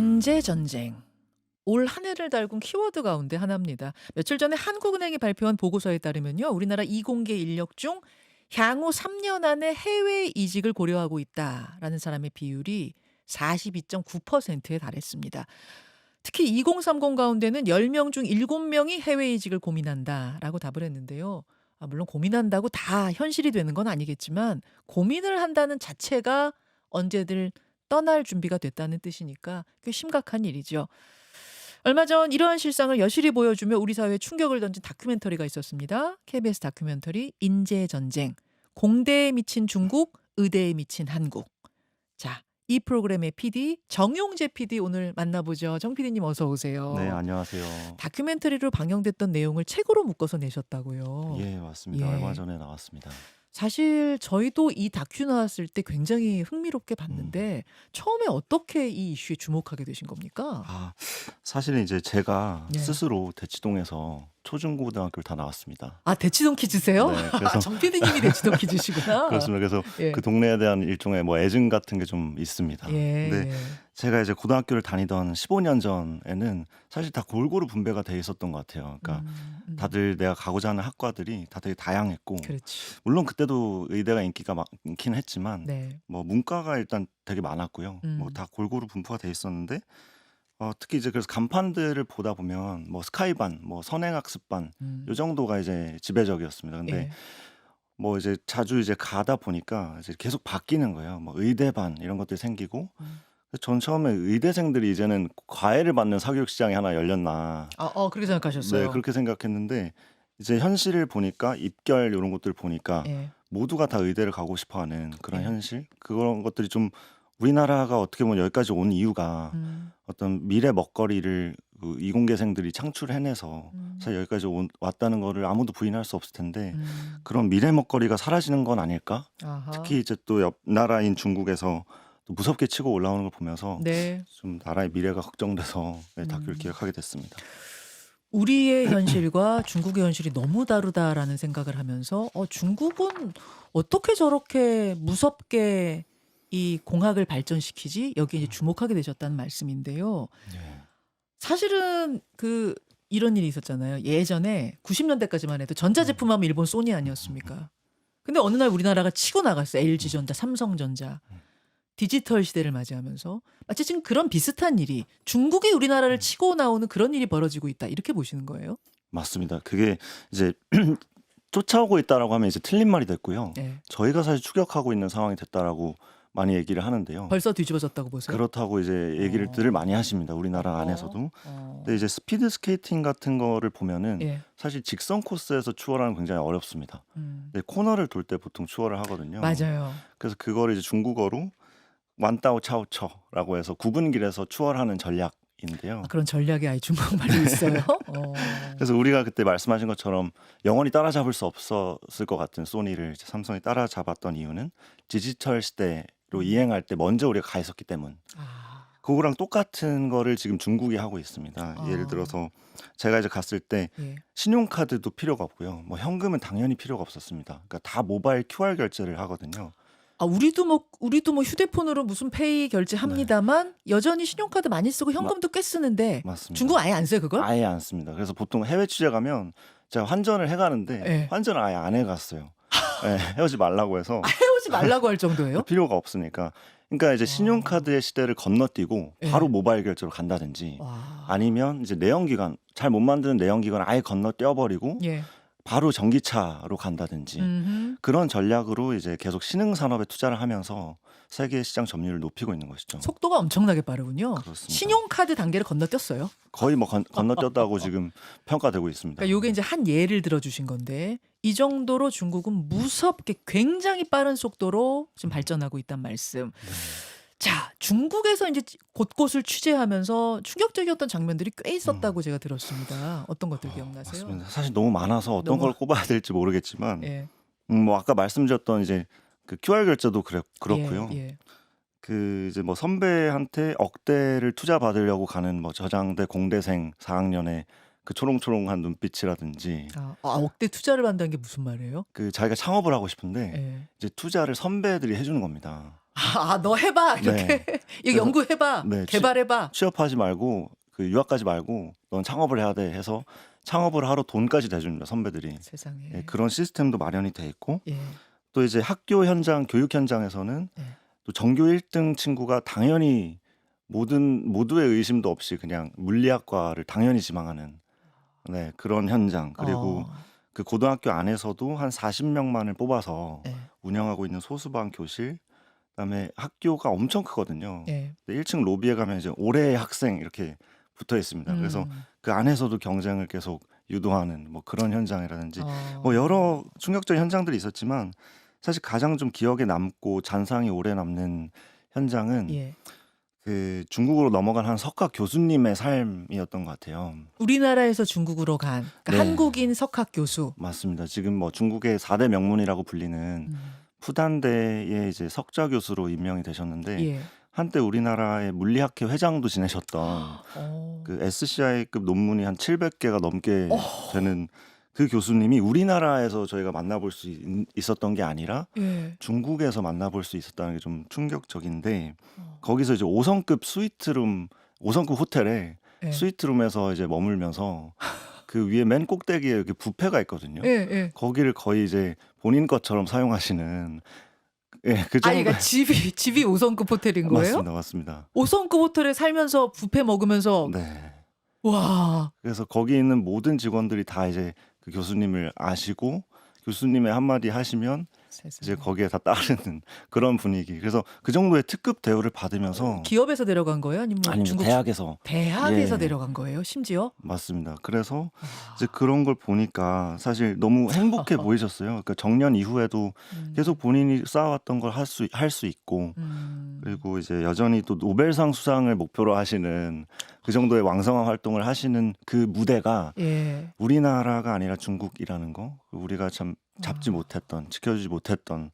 인재 전쟁. 올 한 해를 달군 키워드 가운데 하나입니다. 며칠 전에 한국은행이 발표한 보고서에 따르면요. 우리나라 이공계 인력 중 향후 3년 안에 해외 이직을 고려하고 있다라는 사람의 비율이 42.9%에 달했습니다. 특히 2030 가운데는 10명 중 7명이 해외 이직을 고민한다라고 답을 했는데요. 물론 고민한다고 다 현실이 되는 건 아니겠지만 고민을 한다는 자체가 언제든 떠날 준비가 됐다는 뜻이니까 꽤 심각한 일이죠. 얼마 전 이러한 실상을 여실히 보여주며 우리 사회에 충격을 던진 다큐멘터리가 있었습니다. KBS 다큐멘터리 인재전쟁. 공대에 미친 중국, 의대에 미친 한국. 자, 이 프로그램의 PD 정용재 PD 오늘 만나보죠. 정 PD님 어서 네, 오세요. 안녕하세요. 다큐멘터리로 방영됐던 내용을 책으로 묶어서 내셨다고요. 예, 맞습니다. 얼마 예. 전에 나왔습니다. 사실 저희도 이 다큐 나왔을 때 굉장히 흥미롭게 음. 봤는데 처음에 어떻게 이 이슈에 주목하게 되신 겁니까? 아, 사실은 이제 제가 네. 스스로 대치동에서 초중고등학교를 다 나왔습니다. 대치동 퀴즈세요? 네, 그래서 정 PD님이 대치동 퀴즈시구나. 그렇습니다. 그래서 예. 그 동네에 대한 일종의 뭐 애증 같은 게 좀 있습니다. 예, 근데 예. 제가 이제 고등학교를 다니던 15년 전에는 사실 다 골고루 분배가 돼 있었던 것 같아요. 그러니까 다들 내가 가고자 하는 학과들이 다 되게 다양했고, 그렇지. 물론 그때도 의대가 인기가 많긴 했지만 네. 뭐 문과가 일단 되게 많았고요. 뭐 음. 다 골고루 분포가 돼 있었는데 특히 이제 그래서 간판들을 보다 보면 뭐 스카이반, 뭐 선행학습반 요 음. 정도가 이제 지배적이었습니다. 근데 예. 뭐 이제 자주 이제 가다 보니까 이제 계속 바뀌는 거예요. 뭐 의대반 이런 것들이 생기고, 음. 전 처음에 '의대생들이 이제는 과외를 받는 사교육 시장이 하나 열렸나.' 그렇게 네, 생각하셨어요. 그렇게 생각했는데 이제 현실을 보니까 입결 요런 것들을 보니까 예. 모두가 다 의대를 가고 싶어 하는 그런 예. 현실? 그런 것들이 좀 우리나라가 어떻게 보면 여기까지 온 이유가 음. 어떤 미래 먹거리를 그 이공계생들이 창출해내서 음. 사실 여기까지 왔다는 거를 아무도 부인할 수 없을 텐데, 음. 그런 미래 먹거리가 사라지는 건 아닐까? 아하. 특히 이제 또 옆 나라인 중국에서 또 무섭게 치고 올라오는 걸 보면서 네. 좀 나라의 미래가 걱정돼서 다큐를 음. 기획하게 됐습니다. 우리의 현실과 중국의 현실이 너무 다르다라는 생각을 하면서 중국은 어떻게 저렇게 무섭게 이 공학을 발전시키지? 여기에 이제 주목하게 되셨다는 말씀인데요. 네. 사실은 이런 일이 있었잖아요. 예전에 90년대까지만 해도 전자제품 하면 일본 소니 아니었습니까? 근데 어느 날 우리나라가 치고 나갔어요. LG전자, 삼성전자. 디지털 시대를 맞이하면서 마치 지금 그런 비슷한 일이 중국이 우리나라를 치고 나오는 그런 일이 벌어지고 있다. 이렇게 보시는 거예요? 맞습니다. 그게 이제 쫓아오고 있다라고 하면 이제 틀린 말이 됐고요. 네. 저희가 사실 추격하고 있는 상황이 됐다라고 많이 얘기를 하는데요. 벌써 뒤집어졌다고 보세요? 그렇다고 이제 얘기들을 많이 하십니다. 우리나라 어허. 안에서도. 근데 이제 스피드 스케이팅 같은 거를 보면은 예. 사실 직선 코스에서 추월하는 굉장히 어렵습니다. 근데 코너를 돌 때 보통 추월을 하거든요. 맞아요. 그래서 그거를 이제 중국어로 완따오 차오처라고 해서 굽은 길에서 추월하는 전략인데요. 그런 전략이 아예 중국말로 있어요? 그래서 우리가 그때 말씀하신 것처럼 영원히 따라잡을 수 없었을 것 같은 소니를 이제 삼성이 따라잡았던 이유는 디지털 시대로 이행할 때 먼저 우리가 가 있었기 때문. 아. 그거랑 똑같은 거를 지금 중국이 하고 있습니다. 예를 들어서 제가 이제 갔을 때 예. 신용카드도 필요가 없고요. 뭐 현금은 당연히 필요가 없었습니다. 그러니까 다 모바일 QR 결제를 하거든요. 우리도 뭐 휴대폰으로 무슨 페이 결제합니다만 여전히 신용카드 많이 쓰고 현금도 꽤 쓰는데 맞습니다. 중국 아예 안 써요, 그걸? 아예 안 씁니다. 그래서 보통 해외 취재 가면 제가 환전을 해가는데 예. 환전을 아예 안 해갔어요. 예, 헤어지 말라고 해서 해오지 말라고 할 정도예요? 필요가 없으니까. 그러니까 이제 신용카드의 시대를 건너뛰고 예. 바로 모바일 결제로 간다든지, 와. 아니면 이제 내연기관 잘 못 만드는 내연기관 아예 건너뛰어버리고 예. 바로 전기차로 간다든지, 음흠. 그런 전략으로 이제 계속 신흥 산업에 투자를 하면서 세계 시장 점유율을 높이고 있는 것이죠. 속도가 엄청나게 빠르군요. 그렇습니다. 신용카드 단계를 건너뛰었어요. 거의 뭐 건너뛰었다고 지금 평가되고 있습니다. 그러니까 요게 이제 한 예를 들어 주신 건데 이 정도로 중국은 무섭게 굉장히 빠른 속도로 지금 발전하고 있단 말씀. 자, 중국에서 이제 곳곳을 취재하면서 충격적이었던 장면들이 꽤 있었다고 제가 들었습니다. 어떤 것들 기억나세요? 맞습니다. 사실 너무 많아서 어떤 너무 걸 꼽아야 될지 모르겠지만, 예. 뭐 아까 말씀드렸던 이제 그 QR 결제도 그렇고요. 예. 그 이제 뭐 선배한테 억대를 투자 받으려고 가는 뭐 저장대 공대생 4학년의 그 초롱초롱한 눈빛이라든지, 억대 투자를 한다는 게 무슨 말이에요? 그 자기가 창업을 하고 싶은데 예. 이제 투자를 선배들이 해주는 겁니다. 너 해봐 이렇게 네. 이거 그래서 연구해봐 네, 개발해봐. 취업하지 말고 그 유학가지 말고 넌 창업을 해야 돼 해서 창업을 하러 돈까지 대줍니다, 선배들이. 예, 세상에. 그런 시스템도 마련이 돼 있고 예. 또 이제 학교 현장, 교육 현장에서는 예. 또 전교 1등 친구가 당연히 모두의 의심도 없이 그냥 물리학과를 당연히 지망하는 네, 그런 현장. 그리고 어. 그 고등학교 안에서도 한 40명만을 뽑아서 예. 운영하고 있는 소수방 교실. 그다음에 학교가 엄청 크거든요. 예. 1층 로비에 가면 이제 올해의 학생 이렇게 붙어 있습니다. 그래서 음. 그 안에서도 경쟁을 계속 유도하는 뭐 그런 현장이라든지 뭐 어. 여러 충격적인 현장들이 있었지만 사실 가장 좀 기억에 남고 잔상이 오래 남는 현장은 예. 그 중국으로 넘어간 한 석학 교수님의 삶이었던 것 같아요. 우리나라에서 중국으로 간 그러니까 네. 한국인 석학 교수. 맞습니다. 지금 뭐 중국의 4대 명문이라고 불리는 음. 푸단대의 이제 석좌 교수로 임명이 되셨는데 예. 한때 우리나라의 물리학회 회장도 지내셨던 어. 그 SCI급 논문이 한 700개가 넘게 어. 되는 그 교수님이 우리나라에서 저희가 만나볼 수 있었던 게 아니라 예. 중국에서 만나볼 수 있었다는 게 좀 충격적인데 어. 거기서 이제 5성급 스위트룸, 5성급 호텔에 예. 스위트룸에서 이제 머물면서 그 위에 맨 꼭대기에 이렇게 뷔페가 있거든요. 예. 예. 거기를 거의 이제 본인 것처럼 사용하시는 예, 그 아니 정도. 그러니까 집이 5성급 호텔인 거예요? 맞습니다, 맞습니다. 5성급 호텔에 살면서 뷔페 먹으면서 네. 와. 그래서 거기 있는 모든 직원들이 다 이제 그 교수님을 아시고 교수님의 한마디 하시면 이제 세상에. 거기에 다 따르는 그런 분위기. 그래서 그 정도의 특급 대우를 받으면서 기업에서 내려간 거예요? 아니면 뭐 아니면 중국 대학에서 대학에서 예. 내려간 거예요? 심지어? 맞습니다. 그래서 와. 이제 그런 걸 보니까 사실 너무 행복해 보이셨어요. 그러니까 정년 이후에도 계속 본인이 쌓아왔던 걸 할 수 있고 그리고 이제 여전히 또 노벨상 수상을 목표로 하시는 그 정도의 왕성한 활동을 하시는 그 무대가 예. 우리나라가 아니라 중국이라는 거 우리가 참 잡지 아. 못했던 지켜주지 못했던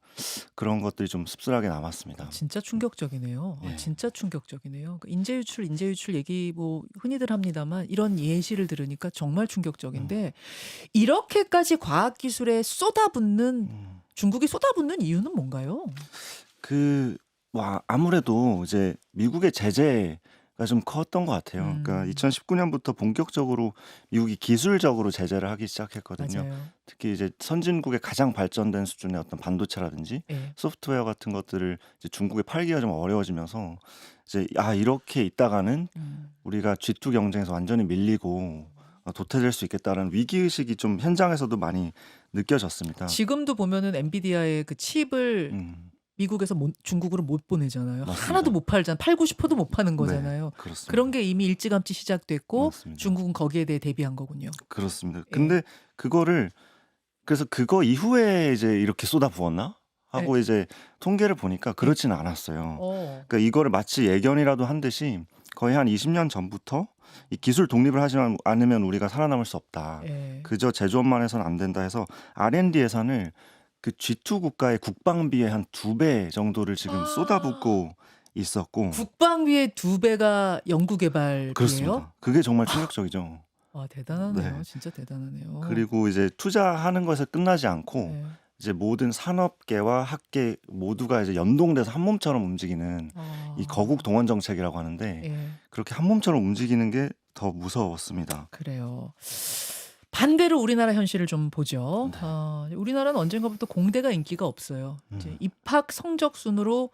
그런 것들이 좀 씁쓸하게 남았습니다. 진짜 충격적이네요. 예. 진짜 충격적이네요. 그 인재유출 얘기 뭐 흔히들 합니다만 이런 예시를 들으니까 정말 충격적인데 이렇게까지 과학기술에 쏟아붓는 음. 중국이 쏟아붓는 이유는 뭔가요? 아무래도 이제 미국의 제재가 좀 컸던 것 같아요. 그러니까 음. 2019년부터 본격적으로 미국이 기술적으로 제재를 하기 시작했거든요. 맞아요. 특히 이제 선진국의 가장 발전된 수준의 어떤 반도체라든지 예. 소프트웨어 같은 것들을 이제 중국에 팔기가 좀 어려워지면서 이제 이렇게 있다가는 우리가 G2 경쟁에서 완전히 밀리고 도태될 수 있겠다라는 위기의식이 좀 현장에서도 많이 느껴졌습니다. 지금도 보면은 엔비디아의 그 칩을 음, 미국에서 중국으로 못 보내잖아요. 맞습니다. 하나도 못 팔잖아. 팔고 싶어도 못 파는 네, 거잖아요. 그렇습니다. 그런 게 이미 일찌감치 시작됐고 맞습니다. 중국은 거기에 대해 대비한 거군요. 그렇습니다. 예. 근데 그래서 그거 이후에 이제 이렇게 쏟아부었나? 하고 이제 통계를 보니까 그렇지는 않았어요. 그러니까 이거를 마치 예견이라도 한 듯이 거의 한 20년 전부터 이 기술 독립을 하지 않으면 우리가 살아남을 수 없다. 예. 그저 제조업만 해서는 안 된다 해서 R&D 예산을 그 G2 국가의 국방비의 한 2배 정도를 지금 쏟아붓고 있었고 국방비의 2배가 연구개발비예요? 그렇습니다. 그게 정말 충격적이죠. 와 대단하네요. 네. 진짜 대단하네요. 그리고 이제 투자하는 것에 끝나지 않고 예. 이제 모든 산업계와 학계 모두가 이제 연동돼서 한 몸처럼 움직이는 이 거국 동원 정책이라고 하는데 예. 그렇게 한 몸처럼 움직이는 게 더 무서웠습니다. 그래요. 반대로 우리나라 현실을 좀 보죠. 네. 우리나라는 언젠가부터 공대가 인기가 없어요. 이제 음. 입학 성적 순으로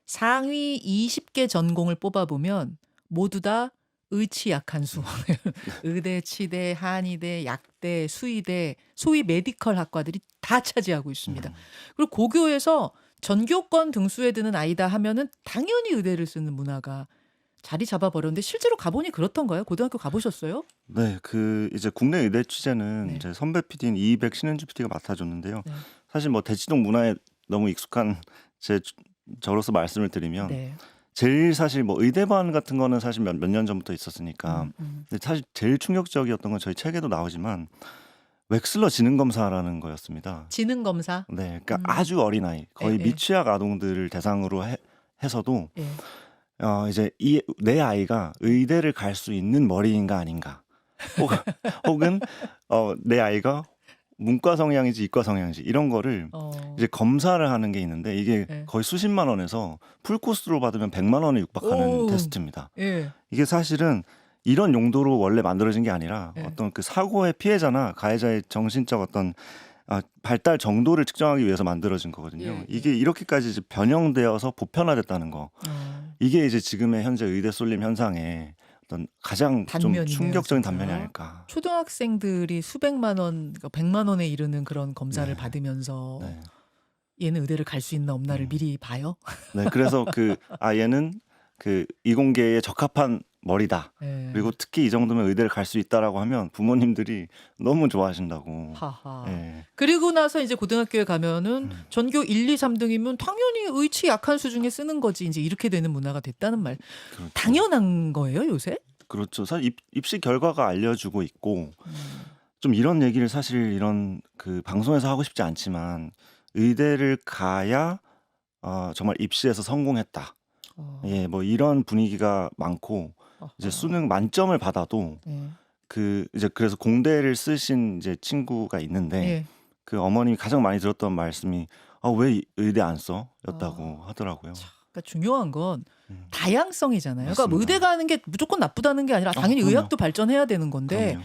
상위 20개 전공을 뽑아보면 모두 다 의치 약한 수. 의대, 치대, 한의대, 약대, 수의대, 소위 메디컬 학과들이 다 차지하고 있습니다. 그리고 고교에서 전교권 등수에 드는 아이다 하면은 당연히 의대를 쓰는 문화가 자리 잡아버렸는데 실제로 가보니 그렇던가요? 고등학교 가보셨어요? 네, 그 이제 국내 의대 취재는 네. 이제 선배 PD인 이백 신현주 PD가 맡아줬는데요. 네. 사실 뭐 대치동 문화에 너무 익숙한 저로서 말씀을 드리면 네. 제일 사실 뭐 의대반 같은 거는 사실 몇 년 전부터 있었으니까 근데 사실 제일 충격적이었던 건 저희 책에도 나오지만 웩슬러 지능검사라는 거였습니다. 지능검사? 네, 그러니까 아주 어린 아이, 거의 예. 미취학 아동들을 대상으로 해서도 예. 이제 내 아이가 의대를 갈 수 있는 머리인가 아닌가, 혹은 내 아이가 문과 성향인지 이과 성향인지 이런 거를 이제 검사를 하는 게 있는데 이게 예. 거의 수십만 원에서 풀코스로 받으면 100만 원에 육박하는 오. 테스트입니다. 예. 이게 사실은 이런 용도로 원래 만들어진 게 아니라 예. 어떤 그 사고의 피해자나 가해자의 정신적 어떤 발달 정도를 측정하기 위해서 만들어진 거거든요. 예, 예. 이게 이렇게까지 이제 변형되어서 보편화됐다는 거. 이게 이제 지금의 현재 의대 쏠림 현상의 어떤 가장 좀 단면이네요, 충격적인 진짜. 단면이 아닐까. 초등학생들이 수백만 원, 그러니까 100만 원에 이르는 그런 검사를 네. 받으면서 네. 얘는 의대를 갈 수 있나 없나를 미리 봐요. 네, 그래서 얘는 그 이공계에 적합한 머리다. 예. 그리고 특히 이 정도면 의대를 갈 수 있다라고 하면 부모님들이 너무 좋아하신다고. 하하. 예. 그리고 나서 이제 고등학교에 가면은 전교 1, 2, 3등이면 당연히 의치 약한 수중에 쓰는 거지. 이제 이렇게 되는 문화가 됐다는 말. 그렇죠. 당연한 거예요, 요새? 그렇죠. 사실 입시 결과가 알려주고 있고 좀 이런 얘기를 사실 이런 그 방송에서 하고 싶지 않지만 의대를 가야 정말 입시에서 성공했다. 예, 뭐 이런 분위기가 많고 이제 수능 만점을 받아도 예. 이제 그래서 공대를 쓰신 이제 친구가 있는데 예. 그 어머님이 가장 많이 들었던 말씀이 왜 의대 안 써? 였다고 하더라고요. 그러니까 중요한 건 다양성이잖아요. 그러니까 맞습니다. 의대 가는 게 무조건 나쁘다는 게 아니라 당연히 그럼요. 의학도 발전해야 되는 건데 그럼요.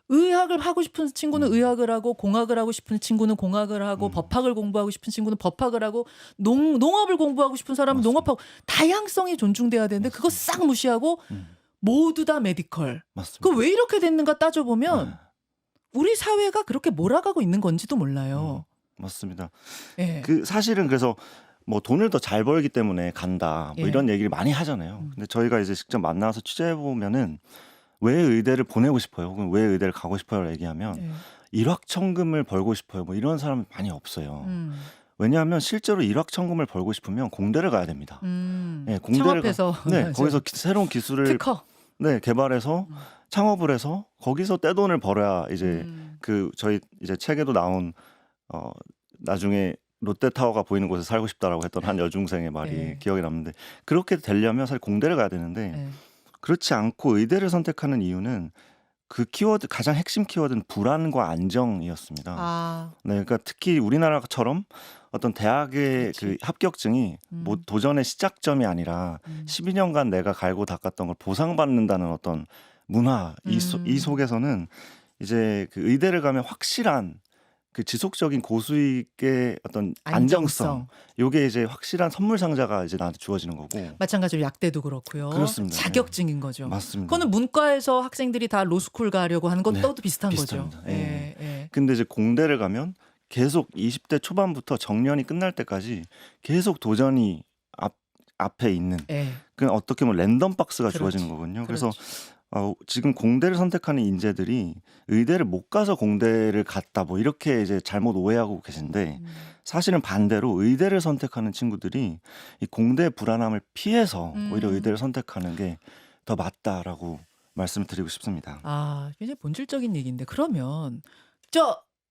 의학을 하고 싶은 친구는 의학을 하고 공학을 하고 싶은 친구는 공학을 하고 법학을 공부하고 싶은 친구는 법학을 하고 농업을 공부하고 싶은 사람은 맞습니다. 농업하고 다양성이 존중돼야 되는데 그거 싹 무시하고 모두 다 메디컬. 맞습니다. 그 왜 이렇게 됐는가 따져보면 네. 우리 사회가 그렇게 몰아가고 있는 건지도 몰라요. 맞습니다. 예. 사실은 그래서 뭐 돈을 더 잘 벌기 때문에 간다 뭐 예. 이런 얘기를 많이 하잖아요. 근데 저희가 이제 직접 만나서 취재해 보면은 왜 의대를 보내고 싶어요? 혹은 왜 의대를 가고 싶어요? 얘기하면 예. 일확천금을 벌고 싶어요. 뭐 이런 사람은 많이 없어요. 음. 왜냐하면 실제로 일확천금을 벌고 싶으면 공대를 가야 됩니다. 예, 창업해서 네, 거기서 새로운 기술을 특허. 네, 개발해서 창업을 해서 거기서 떼돈을 벌어야 이제 저희 이제 책에도 나온 나중에 롯데타워가 보이는 곳에 살고 싶다라고 했던 한 여중생의 말이 예. 기억에 남는데 그렇게 되려면 사실 공대를 가야 되는데 예. 그렇지 않고 의대를 선택하는 이유는 그 키워드 가장 핵심 키워드는 불안과 안정이었습니다. 아. 네, 그러니까 특히 우리나라처럼 어떤 대학의 그치. 그 합격증이 뭐 도전의 시작점이 아니라 12년간 내가 갈고 닦았던 걸 보상받는다는 어떤 문화 이 속에서는 이제 그 의대를 가면 확실한 그 지속적인 고수익의 어떤 안정성, 요게 이제 확실한 선물 상자가 이제 나한테 주어지는 거고. 마찬가지로 약대도 그렇고요. 그렇습니다. 자격증인 거죠. 맞습니다. 그거는 문과에서 학생들이 다 로스쿨 가려고 하는 것도 네, 비슷한 비슷합니다. 거죠. 예. 예. 근데 이제 공대를 가면 계속 20대 초반부터 정년이 끝날 때까지 계속 도전이 앞에 있는 예. 그냥 어떻게 보면 랜덤 박스가 그렇지. 주어지는 거거든요. 그래서 그렇지. 지금 공대를 선택하는 인재들이 의대를 못 가서 공대를 갔다 뭐 이렇게 이제 잘못 오해하고 계신데 사실은 반대로 의대를 선택하는 친구들이 이 공대의 불안함을 피해서 오히려 의대를 선택하는 게 더 맞다라고 말씀을 드리고 싶습니다. 아, 굉장히 본질적인 얘기인데 그러면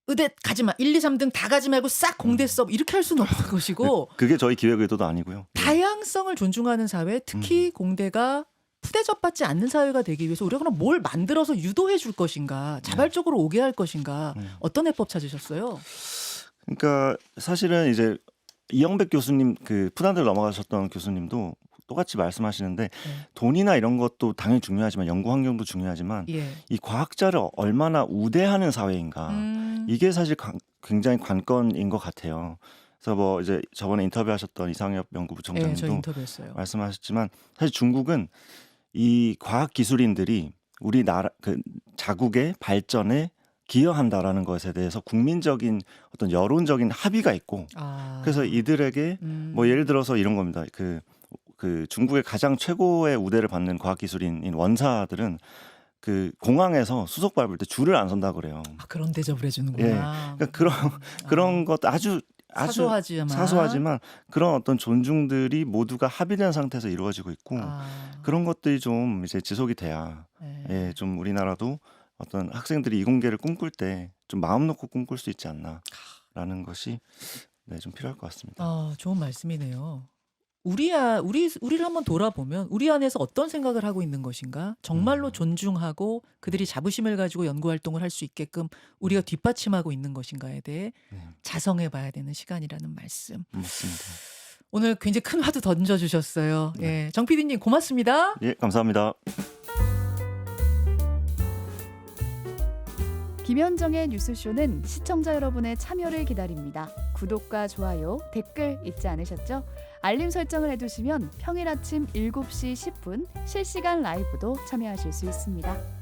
의대 가지 마. 1, 2, 3등 다 가지 말고 싹 공대 써. 이렇게 할 수는 없는 것이고 그게 저희 기획 의도도 아니고요. 다양성을 존중하는 사회, 특히 공대가 푸대접받지 않는 사회가 되기 위해서 우리가 그럼 뭘 만들어서 유도해 줄 것인가, 자발적으로 오게 할 것인가, 어떤 해법 찾으셨어요? 그러니까 사실은 이제 이영백 교수님 그 푸단대로 넘어가셨던 교수님도 똑같이 말씀하시는데 돈이나 이런 것도 당연히 중요하지만 연구 환경도 중요하지만 예. 이 과학자를 얼마나 우대하는 사회인가 이게 사실 굉장히 관건인 것 같아요. 그래서 뭐 이제 저번에 인터뷰하셨던 이상엽 연구부 예, 저 청장님도 인터뷰했어요. 말씀하셨지만 사실 중국은 이 과학 기술인들이 우리나라 그 자국의 발전에 기여한다라는 것에 대해서 국민적인 어떤 여론적인 합의가 있고 그래서 이들에게 뭐 예를 들어서 이런 겁니다. 그 중국의 가장 최고의 우대를 받는 과학기술인인 원사들은 그 공항에서 수속 밟을 때 줄을 안 선다 그래요. 아, 그런 대접을 해주는구나. 예, 그러니까 그런 것도 아주 사소하지만 그런 어떤 존중들이 모두가 합의된 상태에서 이루어지고 있고 그런 것들이 좀 이제 지속이 돼야 예, 좀 우리나라도 어떤 학생들이 이공계를 꿈꿀 때 좀 마음 놓고 꿈꿀 수 있지 않나라는 것이 네, 좀 필요할 것 같습니다. 좋은 말씀이네요. 우리를 한번 돌아보면 우리 안에서 어떤 생각을 하고 있는 것인가? 정말로 음. 존중하고 그들이 자부심을 가지고 연구 활동을 할 수 있게끔 우리가 뒷받침하고 있는 것인가에 대해 네. 자성해 봐야 되는 시간이라는 말씀. 맞습니다. 오늘 굉장히 큰 화두 던져 주셨어요. 네. 예. 정 PD님 고맙습니다. 예, 감사합니다. 김현정의 뉴스쇼는 시청자 여러분의 참여를 기다립니다. 구독과 좋아요, 댓글 잊지 않으셨죠? 알림 설정을 해두시면 평일 아침 7시 10분 실시간 라이브도 참여하실 수 있습니다.